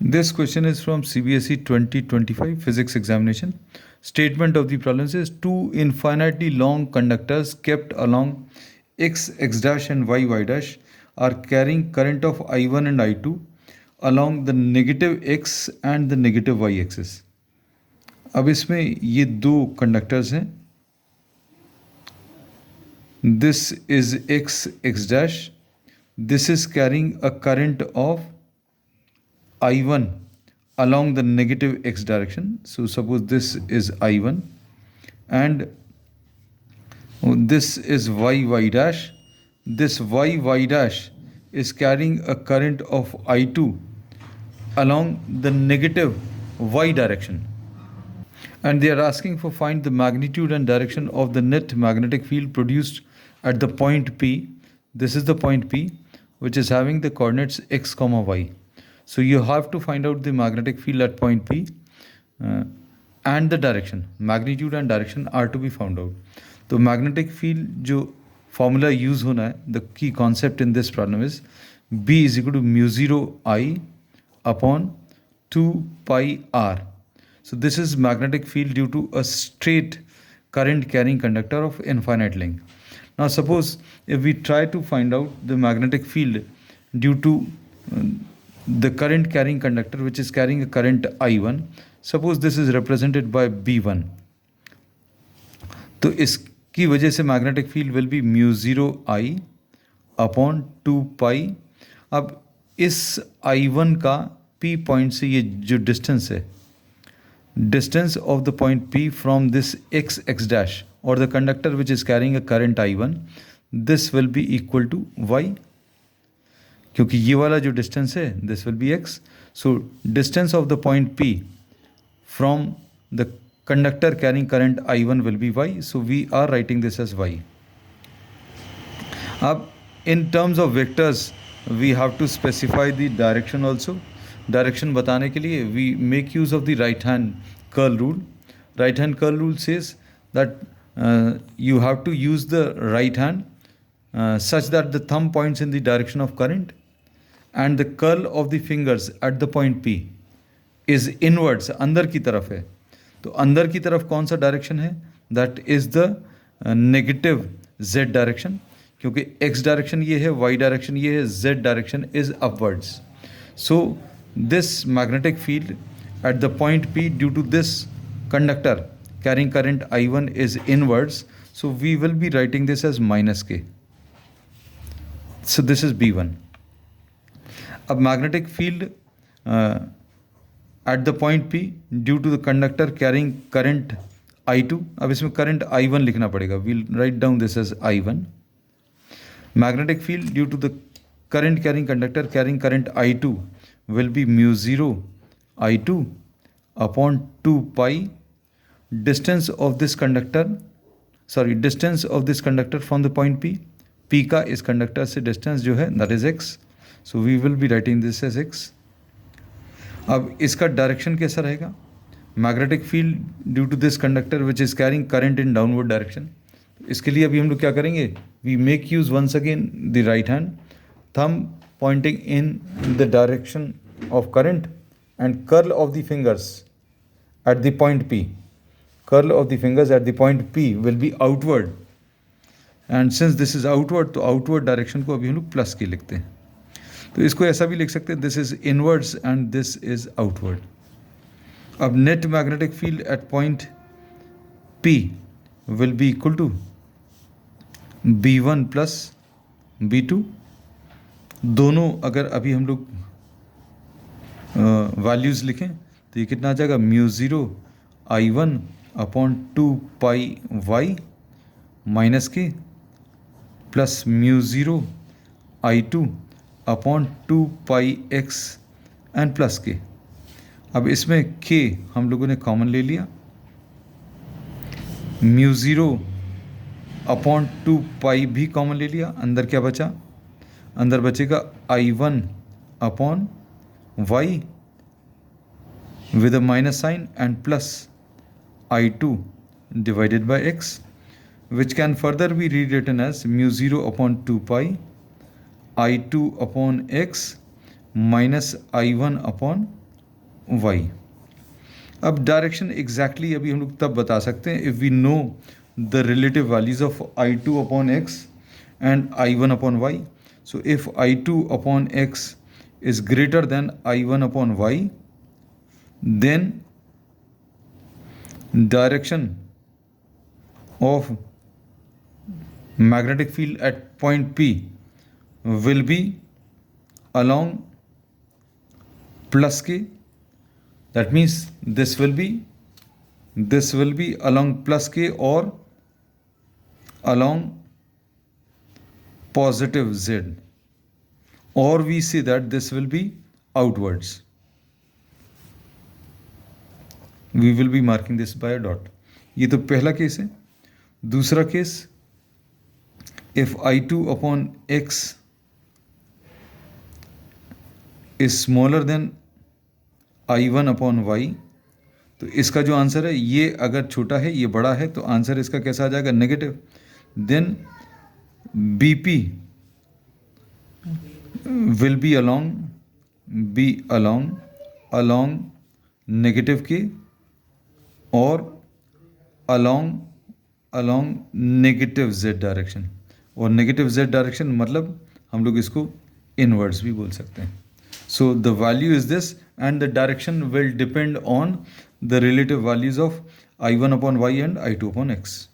This question is from CBSE 2025 physics examination. Statement of the problem says two infinitely long conductors kept along x dash and y dash are carrying current of I1 and I2 along the negative x and the negative y axis. अब इसमें ये दो conductors हैं. This is x dash. This is carrying a current of I1 along the negative x direction. So suppose this is I1 and this is y dash. This y dash is carrying a current of I2 along the negative y direction. And they are asking for find the magnitude and direction of the net magnetic field produced at the point P. This is the point P, which is having the coordinates x, y. So you have to find out the magnetic field at point P and the direction. Magnitude and direction are to be found out. तो magnetic field जो formula use होना है, the key concept in this problem is B is equal to mu 0 I upon 2 pi r. So this is magnetic field due to a straight current carrying conductor of infinite length. Now suppose if we try to find out the magnetic field due to the current carrying conductor which is carrying a current I1, suppose this is represented by B1. तो इसकी वजह से magnetic field will be mu 0 I upon 2 pi. अब इस I1 का P point से ये जो डिस्टेंस है, distance of the point P from this x dash or the conductor which is carrying a current I1, this will be equal to y, क्योंकि ये वाला जो distance है, this will be x. So distance of the point P from the conductor carrying current I1 will be y. So we are writing this as y. अब in terms of vectors we have to specify the direction also. Direction बताने के लिए we make use of the right hand curl rule. Right hand curl rule says that you have to use the right hand such that the thumb points in the direction of current and the curl of the fingers at the point P is inwards, अंदर की तरफ है. तो अंदर की तरफ कौन सा डायरेक्शन है? That is the negative Z direction, क्योंकि एक्स डायरेक्शन ये है, वाई डायरेक्शन ये है, Z direction is upwards. So this magnetic field at the point P due to this conductor carrying current I1 is inwards, so we will be writing this as minus k. So this is B1. अब magnetic field at the point P due to the conductor carrying current I2, अब इसमें current I1 लिखना पड़ेगा. We'll write down this as I1. Magnetic field due to the current carrying conductor carrying current I2 will be mu 0 I2 upon 2 pi distance of this conductor from the point P. P का इस conductor से distance जो है that is x. So we will be writing this as x. अब इसका direction कैसा रहेगा? Magnetic field due to this conductor which is carrying current in downward direction. इसके लिए अभी हम लोग क्या करेंगे? We make use once again the right hand, thumb pointing in the direction of current and curl of the fingers at the point P. Curl of the fingers at the point P will be outward, and since this is outward, तो outward direction को अभी हम लोग plus के लिखते हैं. तो इसको ऐसा भी लिख सकते हैं, this is inwards and this is outward. अब net magnetic field at point P will be equal to B1 plus B2. दोनों अगर अभी हम लोग वैल्यूज़ लिखें तो ये कितना आ जाएगा? mu 0 I1 अपॉन 2 पाई y माइनस के plus mu 0 I2 upon 2 pi x and plus के. अब इसमें k हम लोगों ने कॉमन ले लिया. mu 0 अपॉन 2 पाई भी कॉमन ले लिया. अंदर क्या बचा? अंदर बचेगा I1 upon y with a minus sign and plus I2 divided by x, which can further be rewritten as mu 0 upon 2 pi I2 upon x minus I1 upon Y. अब direction exactly अभी हम लोग तब बता सकते हैं if we know the relative values of I2 upon X and I1 upon Y. So if I2 upon x is greater than I1 upon y, then direction of magnetic field at point P will be along plus k. That means this will be along plus k or along positive z, or we see that this will be outwards. We will be marking this by a dot. ये तो पहला case है. दूसरा case, if I2 upon x is smaller than I1 upon y, तो इसका जो answer है, ये अगर छोटा है ये बड़ा है, तो आंसर इसका कैसा आ जाएगा? Negative. Then BP will be along negative k और along negative z डायरेक्शन. और नेगेटिव z डायरेक्शन मतलब हम लोग इसको इनवर्ड्स भी बोल सकते हैं. So the value is this, and the direction will depend on the relative values of I1 upon y and I2 upon x.